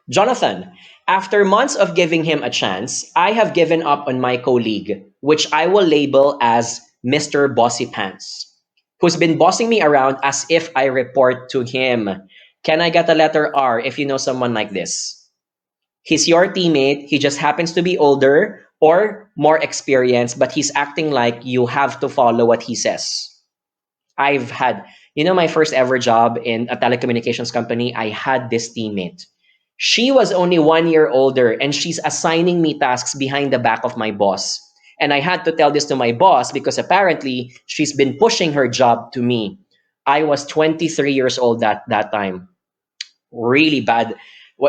Jonathan, after months of giving him a chance, I have given up on my colleague, which I will label as Mr. Bossy Pants, who's been bossing me around as if I report to him. Can I get a letter R if you know someone like this? He's your teammate, he just happens to be older or more experienced, but he's acting like you have to follow what he says. I've had, my first ever job in a telecommunications company, I had this teammate. She was only 1 year older and she's assigning me tasks behind the back of my boss. And I had to tell this to my boss because apparently she's been pushing her job to me. I was 23 years old that time. Really bad.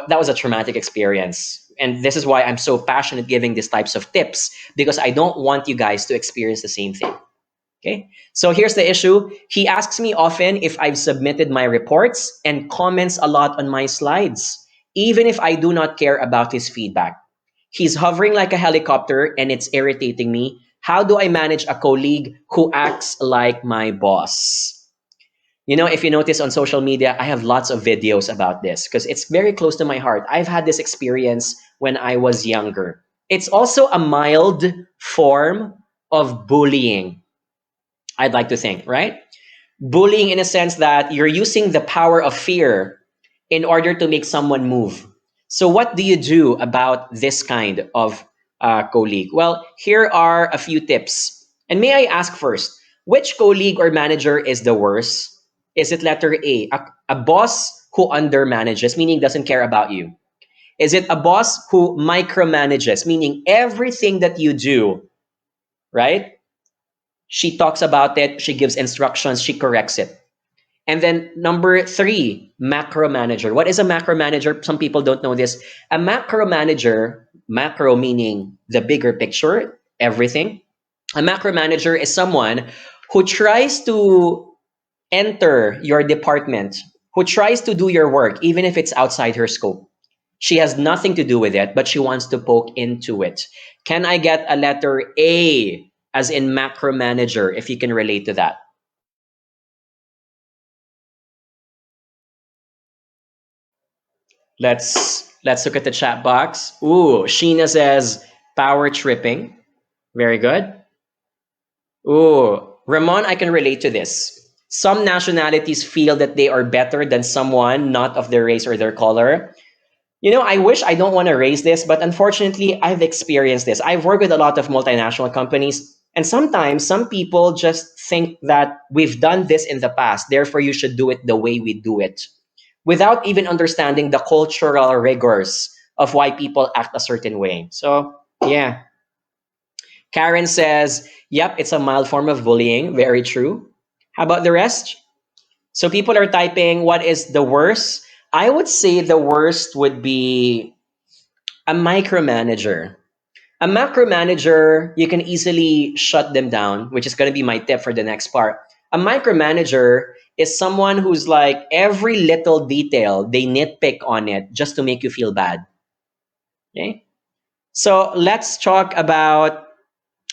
That was a traumatic experience. And this is why I'm so passionate giving these types of tips, because I don't want you guys to experience the same thing. Okay, so here's the issue. He asks me often if I've submitted my reports and comments a lot on my slides, even if I do not care about his feedback. He's hovering like a helicopter and it's irritating me. How do I manage a colleague who acts like my boss? If you notice on social media, I have lots of videos about this because it's very close to my heart. I've had this experience when I was younger. It's also a mild form of bullying, I'd like to think, right? Bullying in a sense that you're using the power of fear in order to make someone move. So what do you do about this kind of colleague? Well, here are a few tips. And may I ask first, which colleague or manager is the worst? Is it letter A boss who undermanages, meaning doesn't care about you? Is it a boss who micromanages, meaning everything that you do, right? She talks about it, she gives instructions, she corrects it. And then number 3, macro manager. What is a macro manager? Some people don't know this. A macro manager, macro meaning the bigger picture, everything. A macro manager is someone who tries to enter your department, who tries to do your work, even if it's outside her scope. She has nothing to do with it, but she wants to poke into it. Can I get a letter A, as in macro manager, if you can relate to that? Let's look at the chat box. Ooh, Sheena says power tripping. Very good. Ooh, Ramon, I can relate to this. Some nationalities feel that they are better than someone not of their race or their color. I wish I don't want to raise this, but unfortunately, I've experienced this. I've worked with a lot of multinational companies, and sometimes some people just think that we've done this in the past, therefore you should do it the way we do it, without even understanding the cultural rigors of why people act a certain way. So, yeah. Karen says, yep, it's a mild form of bullying. Very true. How about the rest? So people are typing, what is the worst? I would say the worst would be a micromanager. A macromanager, you can easily shut them down, which is going to be my tip for the next part. A micromanager is someone who's like every little detail, they nitpick on it just to make you feel bad. Okay? So let's talk about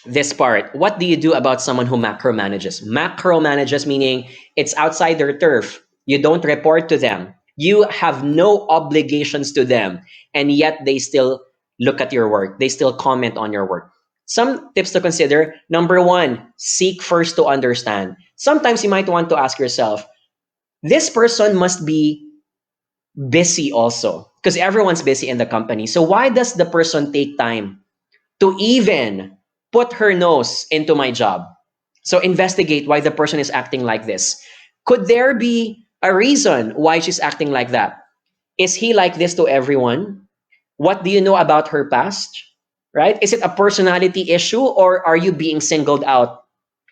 this part. What do you do about someone who macromanages? Macromanages meaning it's outside their turf. You don't report to them. You have no obligations to them, and yet they still look at your work. They still comment on your work. Some tips to consider. Number 1, seek first to understand. Sometimes you might want to ask yourself, this person must be busy also, because everyone's busy in the company. So why does the person take time to even put her nose into my job? So investigate why the person is acting like this. Could there be a reason why she's acting like that? Is he like this to everyone? What do you know about her past? Right? Is it a personality issue, or are you being singled out?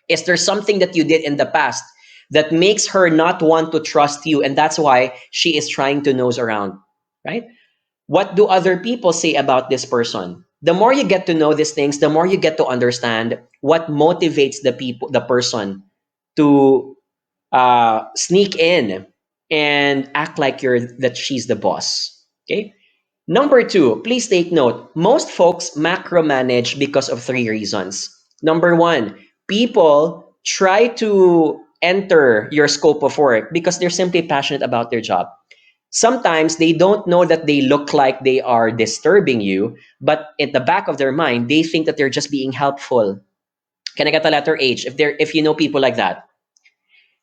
Is there something that you did in the past that makes her not want to trust you, and that's why she is trying to nose around, right? What do other people say about this person? The more you get to know these things, the more you get to understand what motivates the person to sneak in and act like that she's the boss. Okay. Number 2, please take note. Most folks macromanage because of 3 reasons. Number 1, people try to enter your scope of work because they're simply passionate about their job. Sometimes they don't know that they look like they are disturbing you, but at the back of their mind, they think that they're just being helpful. Can I get the letter H? If you know people like that,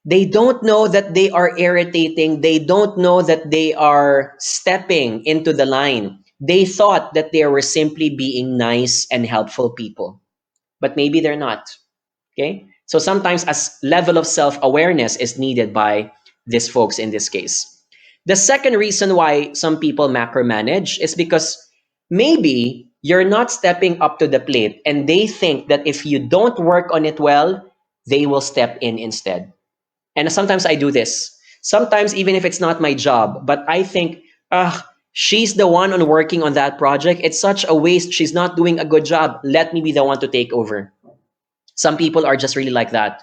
they don't know that they are irritating. They don't know that they are stepping into the line. They thought that they were simply being nice and helpful people, but maybe they're not. Okay? So sometimes a level of self-awareness is needed by these folks in this case. The second reason why some people macromanage is because maybe you're not stepping up to the plate and they think that if you don't work on it well, they will step in instead. And sometimes I do this. Sometimes even if it's not my job, but I think, she's the one on working on that project. It's such a waste. She's not doing a good job. Let me be the one to take over. Some people are just really like that.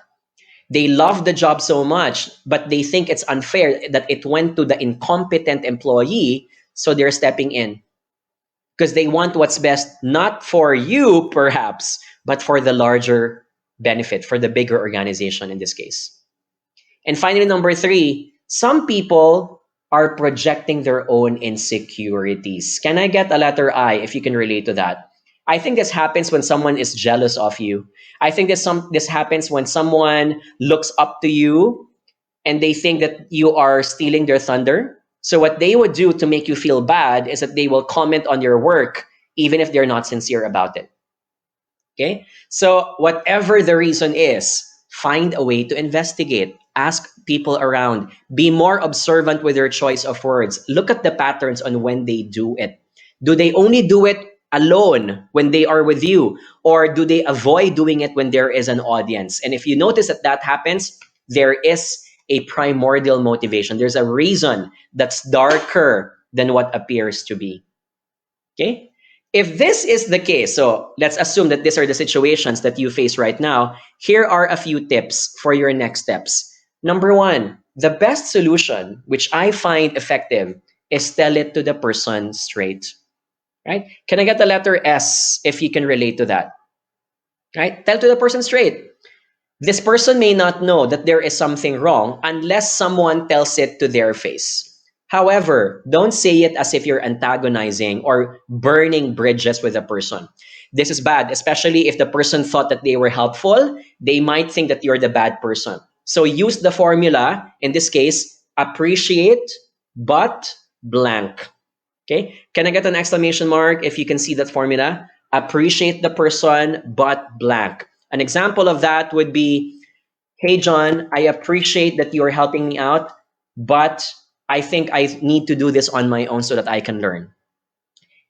They love the job so much, but they think it's unfair that it went to the incompetent employee, so they're stepping in. Because they want what's best, not for you, perhaps, but for the larger benefit, for the bigger organization in this case. And finally, number three, some people are projecting their own insecurities. Can I get a letter I if you can relate to that? I think this happens when someone is jealous of you. I think this happens when someone looks up to you and they think that you are stealing their thunder. So what they would do to make you feel bad is that they will comment on your work even if they're not sincere about it. Okay? So whatever the reason is, find a way to investigate. Ask people around. Be more observant with your choice of words. Look at the patterns on when they do it. Do they only do it alone when they are with you? Or do they avoid doing it when there is an audience? And if you notice that that happens, there is a primordial motivation. There's a reason that's darker than what appears to be. Okay? If this is the case, so let's assume that these are the situations that you face right now, here are a few tips for your next steps. Number one, the best solution, which I find effective, is tell it to the person straight. Right? Can I get the letter S if you can relate to that? Right? Tell to the person straight. This person may not know that there is something wrong unless someone tells it to their face. However, don't say it as if you're antagonizing or burning bridges with a person. This is bad, especially if the person thought that they were helpful. They might think that you're the bad person. So use the formula, in this case, appreciate but blank. Okay? Can I get an exclamation mark if you can see that formula? Appreciate the person but blank. An example of that would be, hey, John, I appreciate that you're helping me out, but I think I need to do this on my own so that I can learn.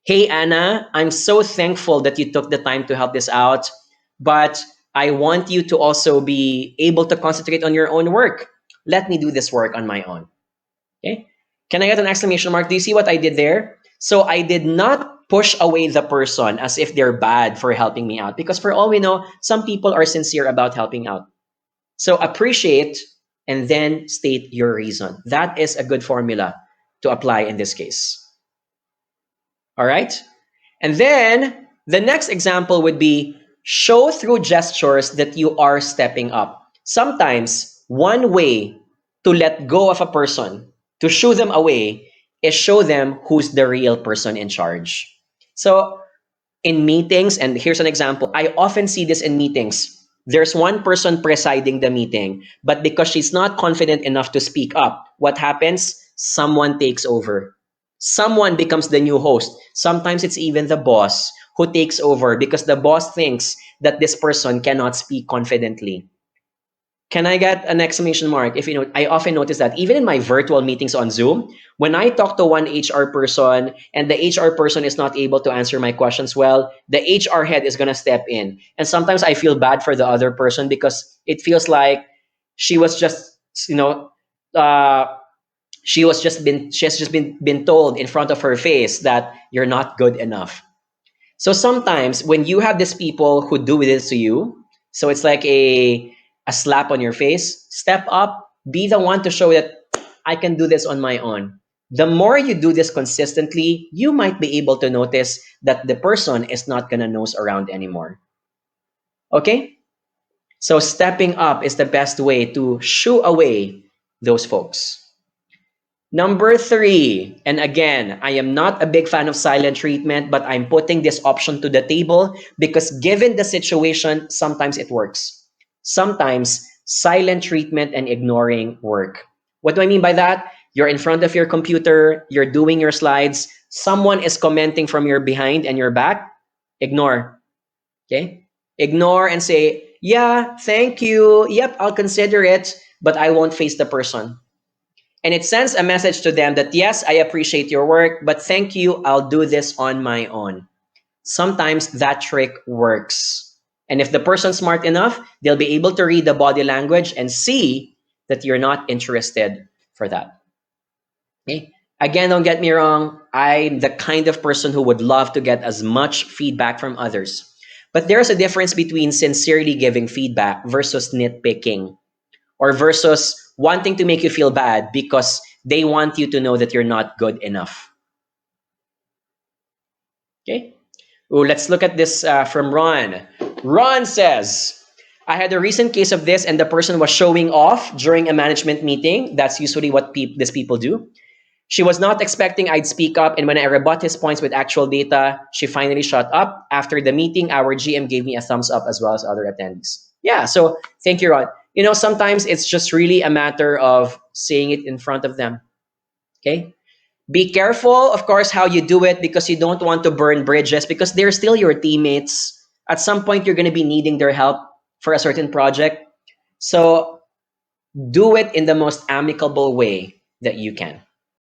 Hey, Anna, I'm so thankful that you took the time to help this out, but I want you to also be able to concentrate on your own work. Let me do this work on my own. Okay? Can I get an exclamation mark? Do you see what I did there? So I did not push away the person as if they're bad for helping me out, because for all we know, some people are sincere about helping out. So appreciate and then state your reason. That is a good formula to apply in this case. All right? And then the next example would be show through gestures that you are stepping up. Sometimes one way to let go of a person, to shoo them away, is show them who's the real person in charge. So in meetings, and here's an example, I often see this in meetings. There's one person presiding the meeting, but because she's not confident enough to speak up, what happens? Someone takes over. Someone becomes the new host. Sometimes it's even the boss who takes over because the boss thinks that this person cannot speak confidently. Can I get an exclamation mark? If you know, I often notice that even in my virtual meetings on Zoom, when I talk to one HR person and the HR person is not able to answer my questions well, the HR head is going to step in. And sometimes I feel bad for the other person because it feels like she was just, she has just been told in front of her face that you're not good enough. So sometimes when you have these people who do this to you, so it's like a slap on your face, step up, be the one to show that I can do this on my own. The more you do this consistently, you might be able to notice that the person is not going to nose around anymore. Okay? So stepping up is the best way to shoo away those folks. Number three, and again, I am not a big fan of silent treatment, but I'm putting this option to the table because given the situation, sometimes it works. Sometimes silent treatment and ignoring work. What do I mean by that? You're in front of your computer, you're doing your slides, someone is commenting from your behind and your back, ignore. Okay? Ignore and say, yeah, thank you. Yep, I'll consider it, but I won't face the person. And it sends a message to them that, yes, I appreciate your work, but thank you, I'll do this on my own. Sometimes that trick works. And if the person's smart enough, they'll be able to read the body language and see that you're not interested for that. Okay? Again, don't get me wrong, I'm the kind of person who would love to get as much feedback from others. But there's a difference between sincerely giving feedback versus nitpicking, or versus wanting to make you feel bad because they want you to know that you're not good enough. Okay? Ooh, let's look at this from Ron. Ron says, I had a recent case of this and the person was showing off during a management meeting. That's usually what these people do. She was not expecting I'd speak up, and when I rebut his points with actual data, she finally shut up. After the meeting, our GM gave me a thumbs up as well as other attendees. Yeah, so thank you, Ron. You know, sometimes it's just really a matter of saying it in front of them. Okay? Be careful, of course, how you do it because you don't want to burn bridges because they're still your teammates. At some point, you're going to be needing their help for a certain project. So do it in the most amicable way that you can.